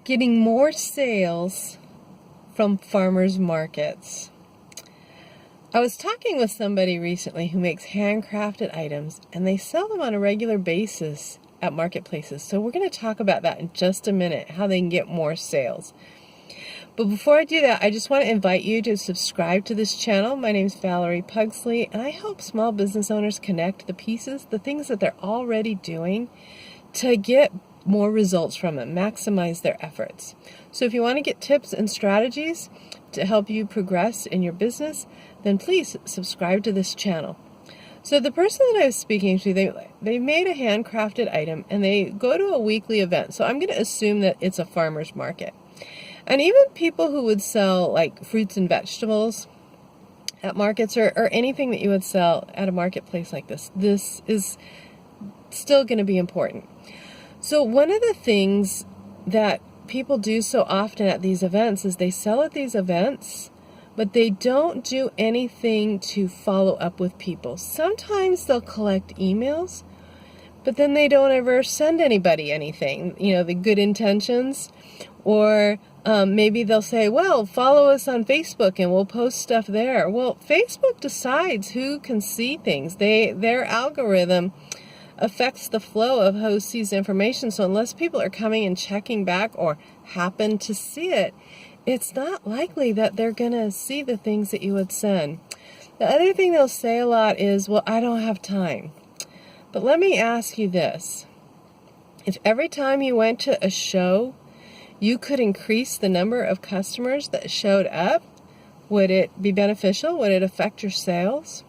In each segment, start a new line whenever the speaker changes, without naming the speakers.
getting more sales from farmers markets. I was talking with somebody recently who makes handcrafted items, and they sell them on a regular basis at marketplaces. So we're going to talk about that in just a minute, how they can get more sales. But before I do that, I just want to invite you to subscribe to this channel. My name is Valerie Pugsley, and I help small business owners connect the pieces, the things that they're already doing, to get more results from it, maximize their efforts. So if you want to get tips and strategies to help you progress in your business, then please subscribe to this channel. So the person that I was speaking to, they made a handcrafted item, and they go to a weekly event. So I'm going to assume that it's a farmer's market. And even people who would sell like fruits and vegetables at markets or anything that you would sell at a marketplace like this is still going to be important. So one of the things that people do so often at these events is they sell at these events, but they don't do anything to follow up with people. Sometimes they'll collect emails, but then they don't ever send anybody anything, the good intentions. Or maybe they'll say, well, follow us on Facebook and we'll post stuff there. Well, Facebook decides who can see things. Their algorithm affects the flow of who sees information. So unless people are coming and checking back or happen to see it, it's not likely that they're going to see the things that you would send. The other thing they'll say a lot is, well, I don't have time. But let me ask you this. If every time you went to a show, you could increase the number of customers that showed up, would it be beneficial? Would it affect your sales?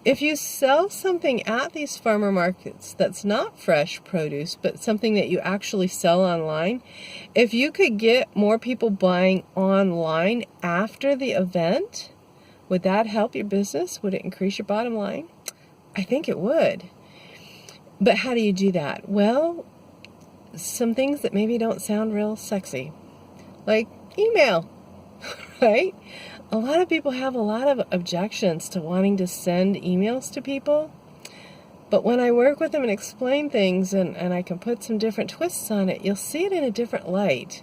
If you sell something at these farmer markets that's not fresh produce, but something that you actually sell online, if you could get more people buying online after the event, would that help your business? Would it increase your bottom line? I think it would. But how do you do that? Well, some things that maybe don't sound real sexy, like email, right? A lot of people have a lot of objections to wanting to send emails to people, but when I work with them and explain things and I can put some different twists on it, you'll see it in a different light.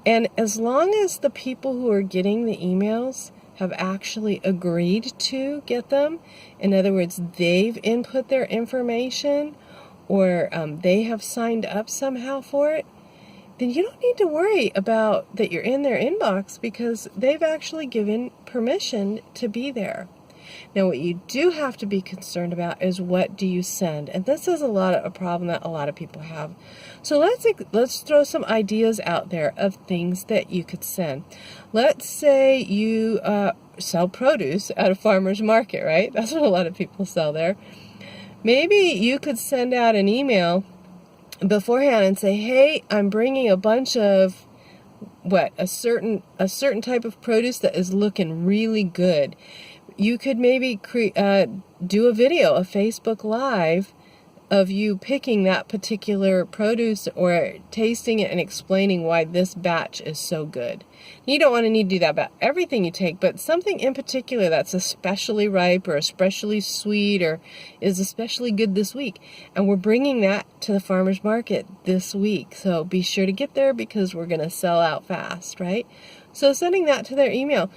And as long as the people who are getting the emails have actually agreed to get them, in other words, they've input their information, or they have signed up somehow for it, then you don't need to worry about that you're in their inbox because they've actually given permission to be there. Now, what you do have to be concerned about is what do you send? And this is a problem that a lot of people have. So let's throw some ideas out there of things that you could send. Let's say you sell produce at a farmer's market, right? That's what a lot of people sell there. Maybe you could send out an email beforehand and say, hey, I'm bringing a bunch of a certain type of produce that is looking really good. You could maybe do a video, a Facebook Live of you picking that particular produce or tasting it and explaining why this batch is so good. You don't want to need to do that about everything you take, but something in particular that's especially ripe or especially sweet or is especially good this week. And we're bringing that to the farmer's market this week. So be sure to get there because we're going to sell out fast, right? So sending that to their email.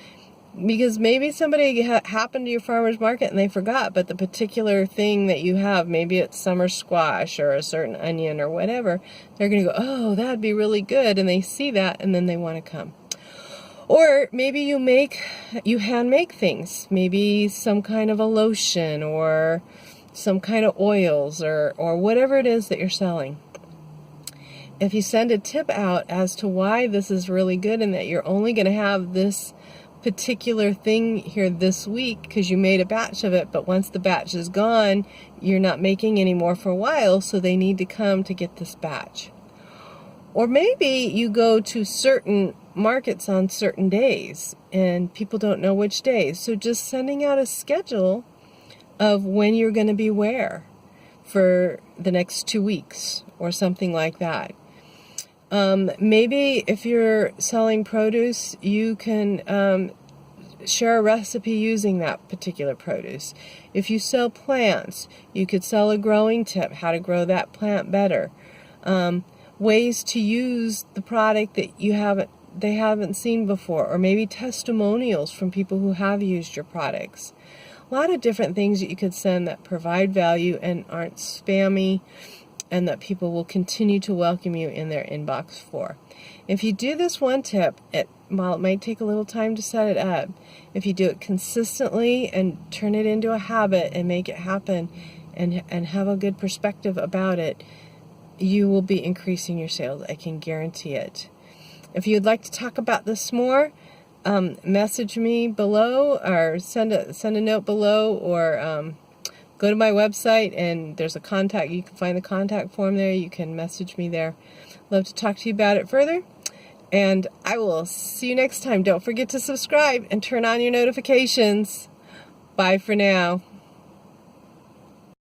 Because maybe somebody happened to your farmer's market and they forgot, but the particular thing that you have, maybe it's summer squash or a certain onion or whatever, they're going to go, oh, that'd be really good. And they see that and then they want to come. Or maybe you hand make things, maybe some kind of a lotion or some kind of oils or whatever it is that you're selling. If you send a tip out as to why this is really good and that you're only going to have this particular thing here this week because you made a batch of it, but once the batch is gone, you're not making any more for a while, so they need to come to get this batch. Or maybe you go to certain markets on certain days and people don't know which days, so just sending out a schedule of when you're going to be where for the next 2 weeks or something like that. Maybe if you're selling produce, you can share a recipe using that particular produce. If you sell plants, you could sell a growing tip, how to grow that plant better. ways to use the product that they haven't seen before, or maybe testimonials from people who have used your products. A lot of different things that you could send that provide value and aren't spammy, and that people will continue to welcome you in their inbox for. If you do this one tip, while it might take a little time to set it up, if you do it consistently and turn it into a habit and make it happen and have a good perspective about it, you will be increasing your sales. I can guarantee it. If you'd like to talk about this more, message me below, or send a note below, or go to my website and there's a contact. You can find the contact form there. You can message me there. Love to talk to you about it further. And I will see you next time. Don't forget to subscribe and turn on your notifications. Bye for now.